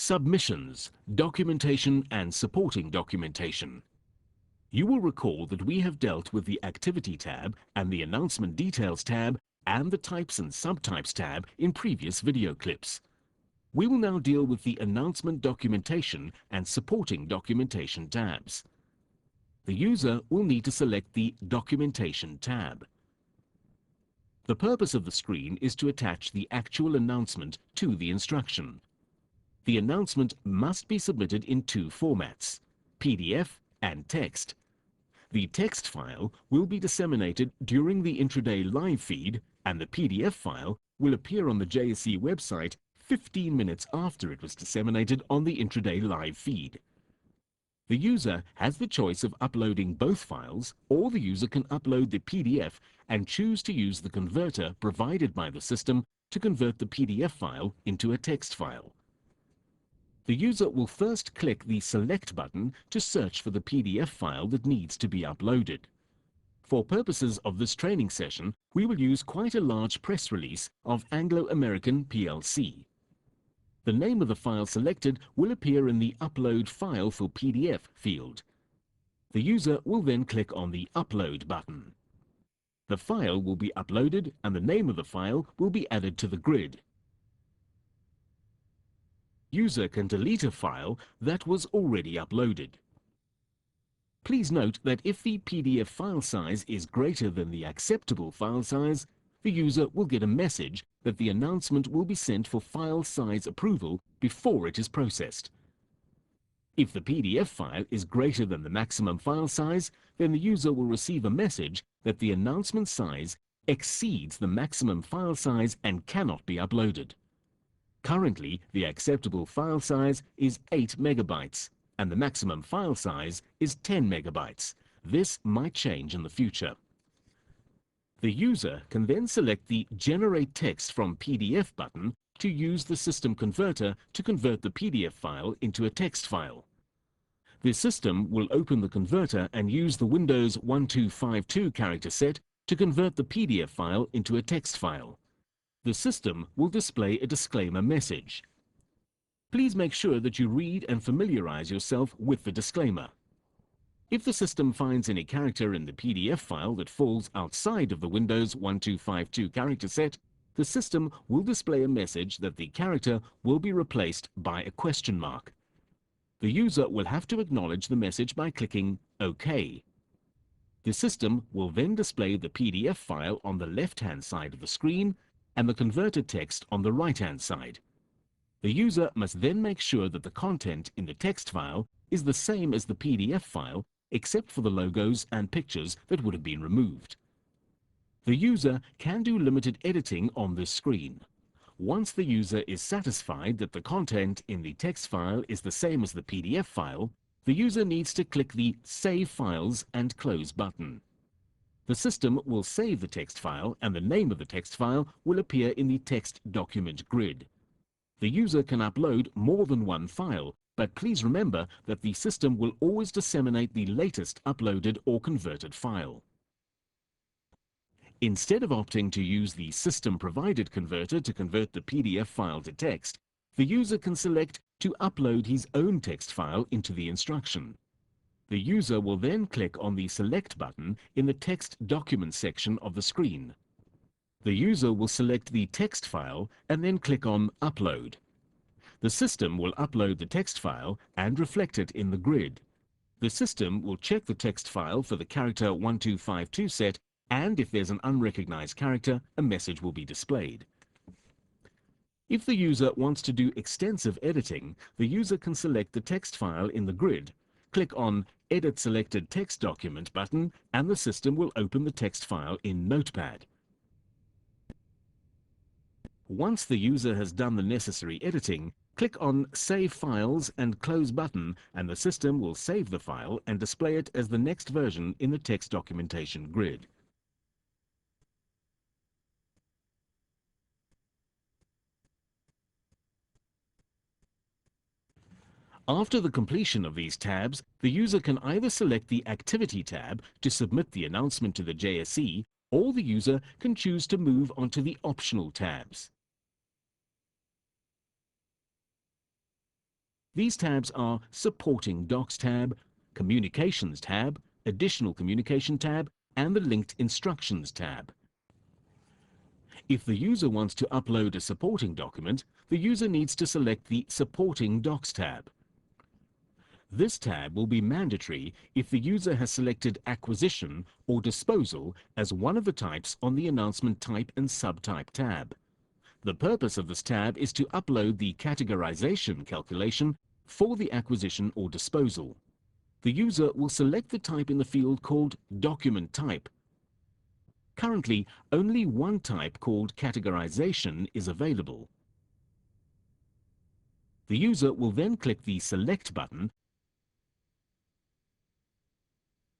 Submissions, documentation and supporting documentation. You will recall that we have dealt with the Activity tab and the Announcement Details tab and the Types and Subtypes tab in previous video clips. We will now deal with the Announcement Documentation and Supporting Documentation tabs. The user will need to select the Documentation tab. The purpose of the screen is to attach the actual announcement to the instruction. The announcement must be submitted in two formats, PDF and text. The text file will be disseminated during the intraday live feed, and the PDF file will appear on the JSE website 15 minutes after it was disseminated on the intraday live feed. The user has the choice of uploading both files, or the user can upload the PDF and choose to use the converter provided by the system to convert the PDF file into a text file. The user will first click the Select button to search for the PDF file that needs to be uploaded. For purposes of this training session, we will use quite a large press release of Anglo American plc. The name of the file selected will appear in the Upload File for PDF field. The user will then click on the Upload button. The file will be uploaded and the name of the file will be added to the grid. User can delete a file that was already uploaded. Please note that if the PDF file size is greater than the acceptable file size, the user will get a message that the announcement will be sent for file size approval before it is processed. If the PDF file is greater than the maximum file size, then the user will receive a message that the announcement size exceeds the maximum file size and cannot be uploaded. Currently, the acceptable file size is 8 megabytes and the maximum file size is 10 megabytes. This might change in the future. The user can then select the Generate Text from PDF button to use the system converter to convert the PDF file into a text file. The system will open the converter and use the Windows 1252 character set to convert the PDF file into a text file. The system will display a disclaimer message. Please make sure that you read and familiarize yourself with the disclaimer. If the system finds any character in the PDF file that falls outside of the Windows 1252 character set, the system will display a message that the character will be replaced by a question mark. The user will have to acknowledge the message by clicking OK. The system will then display the PDF file on the left-hand side of the screen and the converted text on the right-hand side. The user must then make sure that the content in the text file is the same as the PDF file, except for the logos and pictures that would have been removed. The user can do limited editing on this screen. Once the user is satisfied that the content in the text file is the same as the PDF file, the user needs to click the Save Files and Close button. The system will save the text file and the name of the text file will appear in the text document grid. The user can upload more than one file, but please remember that the system will always disseminate the latest uploaded or converted file. Instead of opting to use the system-provided converter to convert the PDF file to text, the user can select to upload his own text file into the instruction. The user will then click on the Select button in the Text Document section of the screen. The user will select the text file and then click on Upload. The system will upload the text file and reflect it in the grid. The system will check the text file for the character 1252 set, and if there's an unrecognized character, a message will be displayed. If the user wants to do extensive editing, the user can select the text file in the grid, click on Edit Selected Text Document button, and the system will open the text file in Notepad. Once the user has done the necessary editing, click on Save Files and Close button, and the system will save the file and display it as the next version in the text documentation grid. After the completion of these tabs, the user can either select the Activity tab to submit the announcement to the JSE, or the user can choose to move onto the optional tabs. These tabs are Supporting Docs tab, Communications tab, Additional Communication tab, and the Linked Instructions tab. If the user wants to upload a supporting document, the user needs to select the Supporting Docs tab. This tab will be mandatory if the user has selected Acquisition or Disposal as one of the types on the Announcement Type and Subtype tab. The purpose of this tab is to upload the categorization calculation for the acquisition or disposal. The user will select the type in the field called Document Type. Currently, only one type called Categorization is available. The user will then click the Select button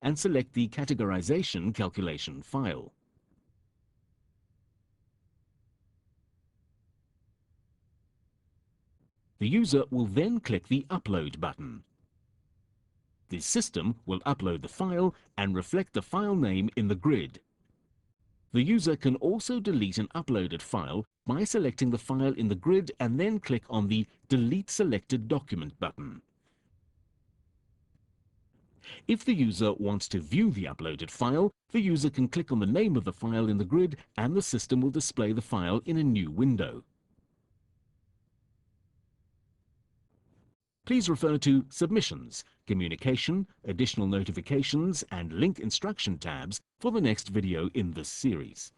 and select the categorization calculation file. The user will then click the Upload button. The system will upload the file and reflect the file name in the grid. The user can also delete an uploaded file by selecting the file in the grid and then click on the Delete Selected Document button. If the user wants to view the uploaded file, the user can click on the name of the file in the grid and the system will display the file in a new window. Please refer to Submissions, Communication, Additional Notifications, and Link Instruction tabs for the next video in this series.